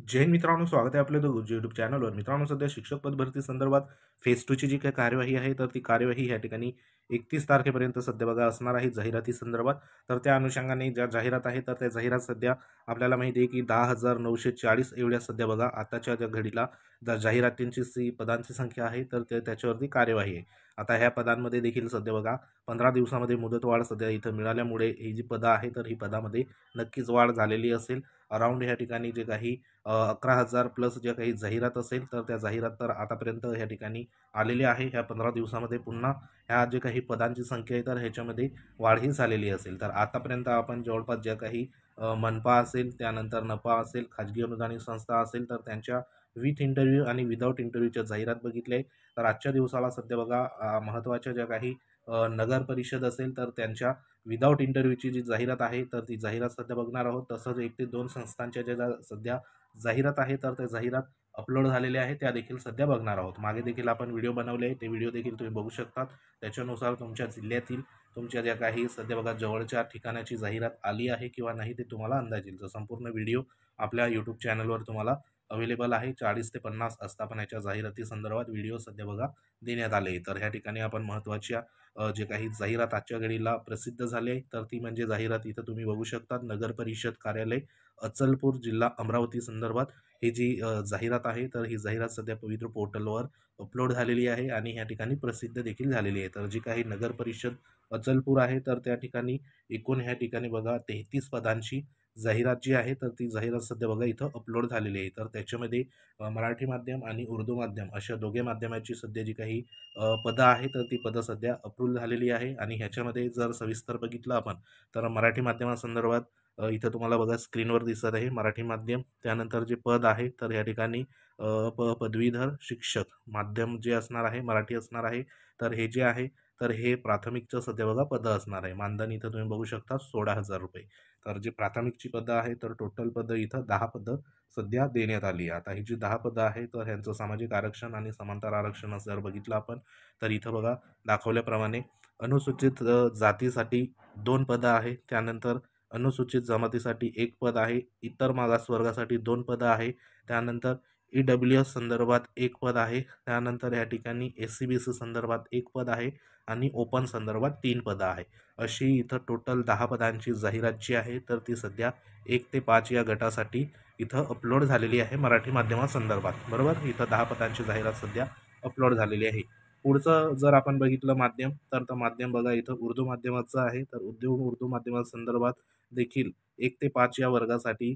जय हिंद मित्रांनो, स्वागत आहे आपल्या यूट्यूब चॅनलवर. मित्रांनो, सध्या शिक्षक पद भरती संदर्भात फेज 2 ची जी काही कार्यवाही आहे, तर ती कार्यवाही या ठिकाणी 31 तारखेपर्यंत सध्या बघा असणार आहे जाहिराती संदर्भात. तर त्या अनुषंगाने ज्या जाहिरात आहे, तर त्या जाहिरात सध्या आपल्याला माहिती आहे की 10,940 एवढ्या सध्या बघा आताच्या ज्या घडीला जाहिरातींची पदांची संख्या आहे, तर त्याच्यावरती कार्यवाही आहे. आता ह्या पदांमध्ये देखील सध्या बघा 15 दिवसामध्ये मुदतवाढ सध्या इथं मिळाल्यामुळे ही जी पदं आहे, तर ही पदामध्ये नक्कीच वाढ झालेली असेल. अराउंड या ठिकाणी जे काही 11,000 प्लस ज्या काही जाहिरात असेल, तर त्या जाहिरात तर आतापर्यंत या ठिकाणी आलेली आहे. ह्या 15 दिवसामध्ये पुन्हा ह्या जे काही पदांची संख्या आहे, तर ह्याच्यामध्ये वाढही झालेली असेल. तर आतापर्यंत आपण जवळपास ज्या काही मनपा असेल, त्यानंतर नपा असेल, खाजगी अनुदानित संस्था असेल, तर त्यांच्या विथ इंटरव्ह्यू आणि विदाऊट इंटरव्ह्यूच्या जाहिरात बघितल्या आहे. तर आजच्या दिवसाला सध्या बघा महत्त्वाच्या ज्या काही नगर परिषद असेल, तर त्यांच्या विदाऊट इंटरव्ह्यूची जी जाहिरात आहे, तर ती जाहिरात सध्या बघणार आहोत. तसंच 1 ते 2 संस्थांच्या ज्या सध्या जाहिरात आहे, तर त्या जाहिरात अपलोड झालेल्या आहेत, त्या देखील सध्या बघणार आहोत. मागे देखील आपण व्हिडिओ बनवले आहे, ते व्हिडिओ देखील तुम्ही बघू शकता. त्याच्यानुसार तुमच्या जिल्ह्यातील तुमच्या ज्या काही सध्या बघा जवळच्या ठिकाणाची जाहिरात आली आहे किंवा नाही ते तुम्हाला अंदाज येईल. तर संपूर्ण व्हिडिओ आपल्या यूट्यूब चॅनलवर तुम्हाला अवेलेबल आहे. 40 ते 50 आस्थापनाच्या जाहिराती संदर्भात व्हिडिओ सध्या बघा देण्यात आले. तर ह्या ठिकाणी आपण महत्त्वाच्या जे काही जाहिरात आजच्या घडीला प्रसिद्ध झाली आहे, तर ती म्हणजे जाहिरात इथं तुम्ही बघू शकता. नगर परिषद कार्यालय अचलपूर, जिल्हा अमरावती संदर्भात ही जी जाहिरात आहे, तर ही जाहिरात सध्या पवित्र पोर्टलवर अपलोड झालेली आहे आणि या ठिकाणी प्रसिद्ध देखील झालेली आहे. तर जी काही नगर परिषद अचलपूर आहे, तर त्या ठिकाणी एकूण ह्या ठिकाणी बघा 33 पदांची जाहिरात जी आहे, तर ती जाहिरात सध्या बघा इथं अपलोड झालेली आहे. तर त्याच्यामध्ये मराठी माध्यम आणि उर्दू माध्यम अशा दोघे माध्यमाची सध्या जी काही पदं आहे, तर ती पदं सध्या अप्रूव्ह झालेली आहे आणि ह्याच्यामध्ये जर सविस्तर बघितलं आपण, तर मराठी माध्यमासंदर्भात इथं तुम्हाला बघा स्क्रीनवर दिसत आहे मराठी माध्यम. त्यानंतर जे पद आहे, तर या ठिकाणी पदवीधर शिक्षक माध्यम जे असणार आहे, मराठी असणार आहे. तर हे जे आहे, तर हे प्राथमिकचं सध्या बघा पदं असणार आहे. मानधन इथं तुम्ही बघू शकता ₹16,000. तर जी प्राथमिकची पदं आहे, तर टोटल पदं इथं 10 पदं सध्या देण्यात आली आहे. आता ही जी 10 पदं आहे, तर ह्यांचं सामाजिक आरक्षण आणि समांतर आरक्षण जर बघितलं आपण, तर इथं बघा दाखवल्याप्रमाणे अनुसूचित जातीसाठी 2 पदं आहे. त्यानंतर अनुसूचित जमातीसाठी 1 पद आहे. इतर मागासवर्गासाठी 2 पदं आहे. त्यानंतर ई-डब्ल्यू-एस संदर्भात 1 पद आहे. त्यानंतर या ठिकाणी एस-सी-बी-सी संदर्भात 1 पद आहे आणि ओपन संदर्भात 3 पदं आहे. अशी इथं टोटल 10 पदांची जाहिरात जी आहे, तर ती सध्या 1 ते 5 या गटासाठी इथं अपलोड झालेली आहे मराठी माध्यमासंदर्भात. बरोबर? इथं 10 पदांची जाहिरात सध्या अपलोड झालेली आहे. पुढचं जर आपण बघितलं माध्यम, तर माध्यम बघा इथं उर्दू माध्यमाचं आहे. तर उर्दू माध्यमासंदर्भात देखील 1 ते 5 या वर्गासाठी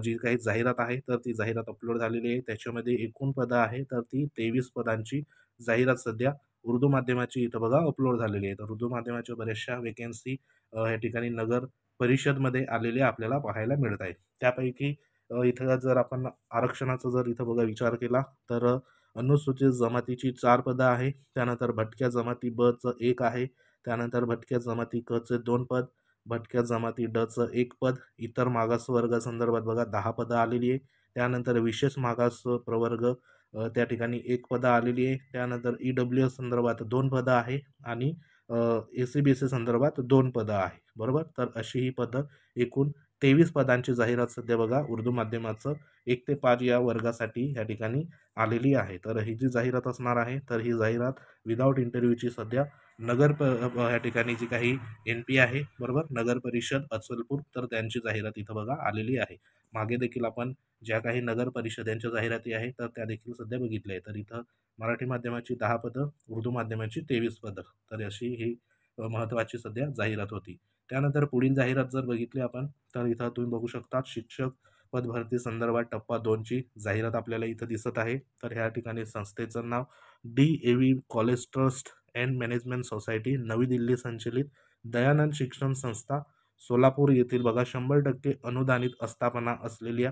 जी काही जाहिरात आहे, तर ती जाहिरात अपलोड झालेली आहे. त्याच्यामध्ये एकूण पदं आहे, तर ती 23 पदांची जाहिरात सध्या उर्दू माध्यमाची इथं बघा अपलोड झालेली आहे. तर उर्दू माध्यमाच्या बऱ्याचशा वेकेन्सी या ठिकाणी नगर परिषदमध्ये आलेल्या आपल्याला पाहायला मिळत आहेत. त्यापैकी इथं जर आपण आरक्षणाचा जर इथं बघा विचार केला, तर अनुसूचित जमातीची 4 पदं आहे. त्यानंतर भटक्या जमाती बचं 1 आहे. त्यानंतर भटक्या जमाती कचं 2 पद, भटक्या जमाती डचं 1 पद, इतर मागासवर्गासंदर्भात बघा 10 पदं आलेली आहे. त्यानंतर विशेष मागास प्रवर्ग त्या ठिकाणी 1 पदं आलेली आहे. त्यानंतर ई-डब्ल्यू-एस संदर्भात 2 पदं आहे आणि एस-सी-बी-सी संदर्भात 2 पदं आहे. बरोबर? तर अशी ही पदं एकूण 23 पदांची जाहिरात सध्या बघा उर्दू माध्यमाचं 1 ते 5 या वर्गासाठी या ठिकाणी आलेली आहे. तर ही जी जाहिरात असणार आहे, तर ही जाहिरात विदाऊट इंटरव्ह्यूची सध्या या ठिकाणी जी काही एन-पी आहे, बरोबर? नगर परिषद अचलपूर, तर त्यांची जाहिरात इथं बघा आलेली आहे. मागे देखील आपण ज्या काही नगर परिषदांच्या जाहिराती आहेत, तर त्या देखील सध्या बघितल्या आहेत. तर इथं मराठी माध्यमाची 10 पदं, उर्दू माध्यमाची 23 पदं. तर अशी ही महत्त्वाची सध्या जाहिरात होती. त्यानंतर पुढील जाहिरात जर बघितली आपण, तर इथं तुम्ही बघू शकता शिक्षक पद भरती संदर्भात टप्पा 2 ची जाहिरात आपल्याला इथं दिसत आहे. तर ह्या ठिकाणी संस्थेचं नाव D A V college trust and management society, Navi Delhi संचलित दयानंद शिक्षण संस्था, सोलापूर येथील बघा 100% अनुदानित आस्थापना असलेल्या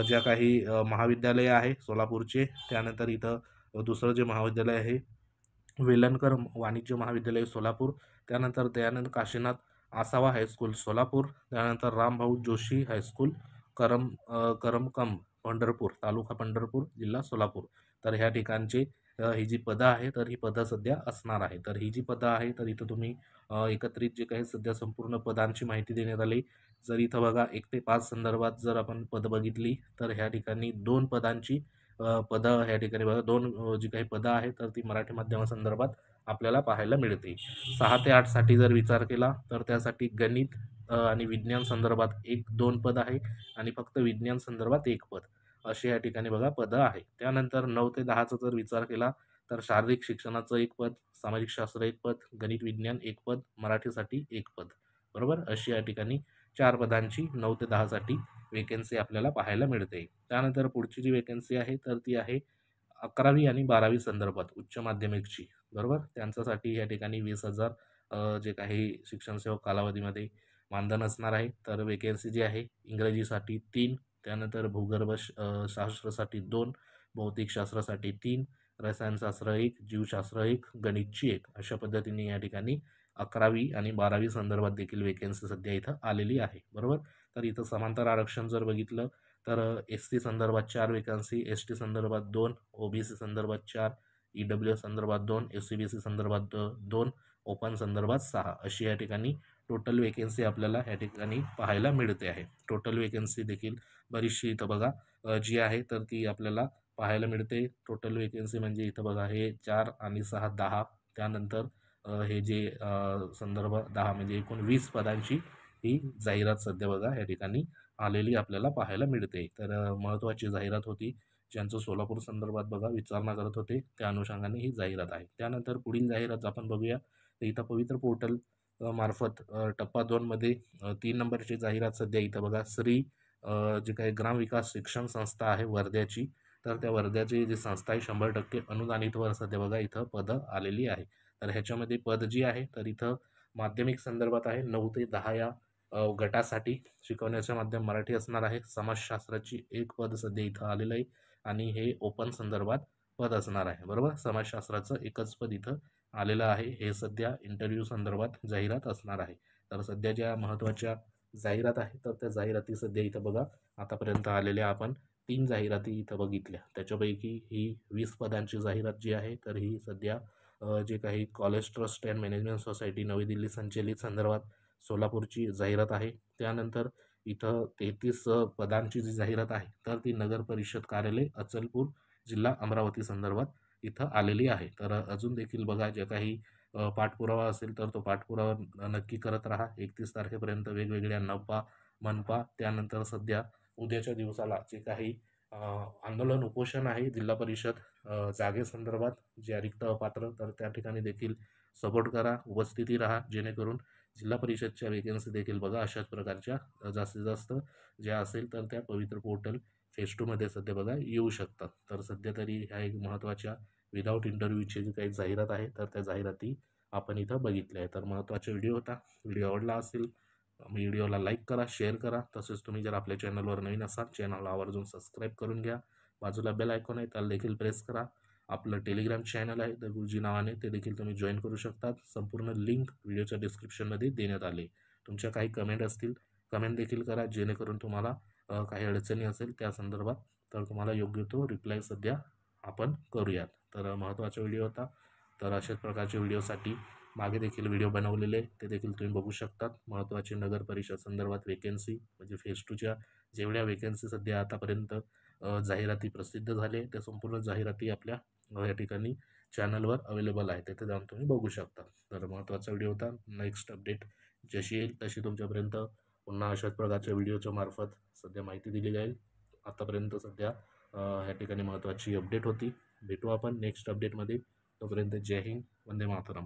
ज्या काही महाविद्यालय आहे सोलापूरचे. त्यानंतर इथं दुसरं जे महाविद्यालय आहे वेलणकर वाणिज्य महाविद्यालय सोलापूर, त्यानंतर दयानंद काशीनाथ आसावा हायस्कूल सोलापूर, त्यानंतर रामभाऊ जोशी हायस्कूल करमकम पंढरपूर, तालुका पंढरपूर, जिल्हा सोलापूर. तर ह्या ठिकाणचे ही जी पदं आहे, तर ही पदं सध्या असणार आहे. तर ही जी पदं आहे, तर इथं तुम्ही एकत्रित जे काही सध्या संपूर्ण पदांची माहिती देण्यात आली, जर इथं बघा 1 ते 5 संदर्भात जर आपण पद बघितली तर ह्या ठिकाणी 2 पदांची पदं ह्या ठिकाणी बघा 2 जी काही पदं आहेत तर ती मराठी माध्यमासंदर्भात आपल्याला पाहायला मिळते. 6 ते 8 साठी जर विचार केला तर त्यासाठी गणित आणि विज्ञान संदर्भात 1-2 पद आहे आणि फक्त विज्ञान संदर्भात 1 पद अशी या ठिकाणी बघा पदं आहे. त्यानंतर 9 ते 10चा जर विचार केला तर शारीरिक शिक्षणाचं 1 पद, सामाजिक शास्त्र 1 पद, गणित विज्ञान 1 पद, मराठीसाठी 1 पद. बरोबर? अशी या ठिकाणी 4 पदांची 9 ते 10 साठी वेकेन्सी आपल्याला पाहायला मिळते. त्यानंतर पुढची जी वेकेन्सी आहे तर ती आहे 11वी आणि 12वी संदर्भात उच्च माध्यमिकची. बरोबर? त्यांच्यासाठी या ठिकाणी 20,000 जे काही शिक्षण सेवक कालावधीमध्ये मानधन असणार आहे. तर वेकेन्सी जी आहे इंग्रजीसाठी 3, त्यानंतर भूगर्भ शास्त्रासाठी 2, भौतिकशास्त्रासाठी 3, रसायनशास्त्र 1, जीवशास्त्र 1, गणितची 1 अशा पद्धतीने या ठिकाणी 11वी आणि 12वी संदर्भात देखील वेकेन्सी सध्या इथं आलेली आहे. बरोबर? तर इथं समांतर आरक्षण जर बघितलं तर एस-टी संदर्भात 4 वेकन्सी, एस-टी संदर्भात 2, ओ-बी-सी संदर्भात 4, ई-डब्ल्यू-एस संदर्भात 2, एस-सी-बी-सी संदर्भात 2, ओपन संदर्भात 6 अशी या ठिकाणी टोटल वेकेन्सी आपल्याला या ठिकाणी पाहायला मिळते आहे. टोटल वेकेन्सी देखील बरीचशी इथं बघा जी आहे तर ती आपल्याला पाहायला मिळते. टोटल वेकेन्सी म्हणजे इथं बघा हे 4 आणि 6 10 त्यानंतर हे जे संदर्भ 10 म्हणजे एकूण 20 पदांची ही जाहिरात सध्या बघा या ठिकाणी आलेली आपल्याला पाहायला मिळते. तर महत्त्वाची जाहिरात होती. ज्यांचं सोलापूर संदर्भात बघा विचारणा करत होते, त्या अनुषंगाने ही जाहिरात आहे. त्यानंतर पुढील जाहिरात आपण बघूया. तर इथं पवित्र पोर्टल मार्फत टप्पा 2 मध्ये 3 नंबरची जाहिरात सध्या इथं बघा श्री जे काही ग्रामविकास शिक्षण संस्था आहे वर्ध्याची, तर त्या वर्ध्याची जी संस्था आहे 100% अनुदानितवर सध्या बघा इथं पदं आलेली आहे. तर ह्याच्यामध्ये पद जी आहे तर इथं माध्यमिक संदर्भात आहे 9 ते 10 या गटासाठी शिकवण्याचे माध्यम मराठी असणार आहे. समाजशास्त्राची 1 पद सध्या इथं आलेलं आहे आणि हे ओपन संदर्भात पद असणार आहे. बरोबर? समाजशास्त्राचं 1च पद इथं आलेलं आहे. हे सध्या इंटरव्ह्यू संदर्भात जाहिरात असणार आहे. तर सध्या ज्या महत्त्वाच्या जाहिरात आहे तर त्या जाहिराती सध्या इथं बघा आतापर्यंत आलेल्या आपण 3 जाहिराती इथं बघितल्या. त्याच्यापैकी ही 20 पदांची जाहिरात जी आहे तर ही सध्या जे काही college trust and management society Navi Delhi संचलित संदर्भात सोलापूरची जाहिरात आहे. त्यानंतर इथं 33 पदांची जी जाहिरात आहे तर ती नगर परिषद कार्यालय अचलपूर जिल्हा अमरावती संदर्भात इथं आलेली आहे. तर अजून देखील बघा जे काही पाठपुरावा असेल तर तो पाठपुरावा नक्की करत राहा. 31 तारखेपर्यंत वेगवेगळ्या नपा, मनपा त्यानंतर सध्या उद्याच्या दिवसाला जे काही आंदोलन उपोषण आहे जिल्हा परिषद जागेसंदर्भात जे रिक्त अपात्र तर त्या ठिकाणी देखील सपोर्ट करा, उपस्थिती राहा जेणेकरून जिल्हा परिषदच्या वेकेन्सी देखील बघा अशाच प्रकारच्या जास्तीत जास्त ज्या असेल तर त्या पवित्र पोर्टल फेज 2 मध्ये सध्या बघा येऊ शकतात. तर सध्या तरी ह्या एक महत्त्वाच्या विदाऊट इंटरव्ह्यूची जी काही जाहिरात आहे तर त्या जाहिराती आपण इथं बघितल्या आहे. तर महत्त्वाचा व्हिडिओ होता. व्हिडिओ आवडला असेल व्हिडिओला लाईक करा, शेअर करा. तसेच तुम्ही जर आपल्या चॅनलवर नवीन असाल चॅनलला आवर्जून सबस्क्राईब करून घ्या. बाजूला बेल आयकॉन आहे त्याला देखील प्रेस करा. आपलं टेलिग्राम चॅनल आहे द गुरुजी नावाने ते देखील तुम्ही जॉईन करू शकतात. संपूर्ण लिंक व्हिडिओच्या डिस्क्रिप्शनमध्ये देण्यात आले. तुमच्या काही कमेंट असतील कमेंट देखील करा जेणेकरून तुम्हाला काही अडचणी असेल त्या संदर्भात तर तुम्हाला योग्य तो रिप्लाय सध्या आपण करूयात. तर महत्त्वाचा व्हिडिओ होता. तर अशाच प्रकारच्या व्हिडिओसाठी मागे देखील व्हिडिओ बनवलेले ते देखील तुम्ही बघू शकतात. महत्त्वाचे नगर परिषद संदर्भात वेकेन्सी म्हणजे फेज 2च्या जेवढ्या वेकेन्सी सध्या आतापर्यंत जाहिराती प्रसिद्ध झाले त्या संपूर्ण जाहिराती आपल्या या ठिकाणी चॅनलवर अवेलेबल आहे. तिथे जाऊन तुम्ही बघू शकता. तर महत्त्वाचा व्हिडिओ होता. नेक्स्ट अपडेट जशी येईल तशी तुमच्यापर्यंत पुन्हा अशाच प्रकारच्या व्हिडिओच्या मार्फत सध्या माहिती दिली जाईल. आतापर्यंत सध्या ह्या ठिकाणी महत्त्वाची अपडेट होती. भेटू आपण नेक्स्ट अपडेटमध्ये. तोपर्यंत जय हिंद, वंदे मातरम.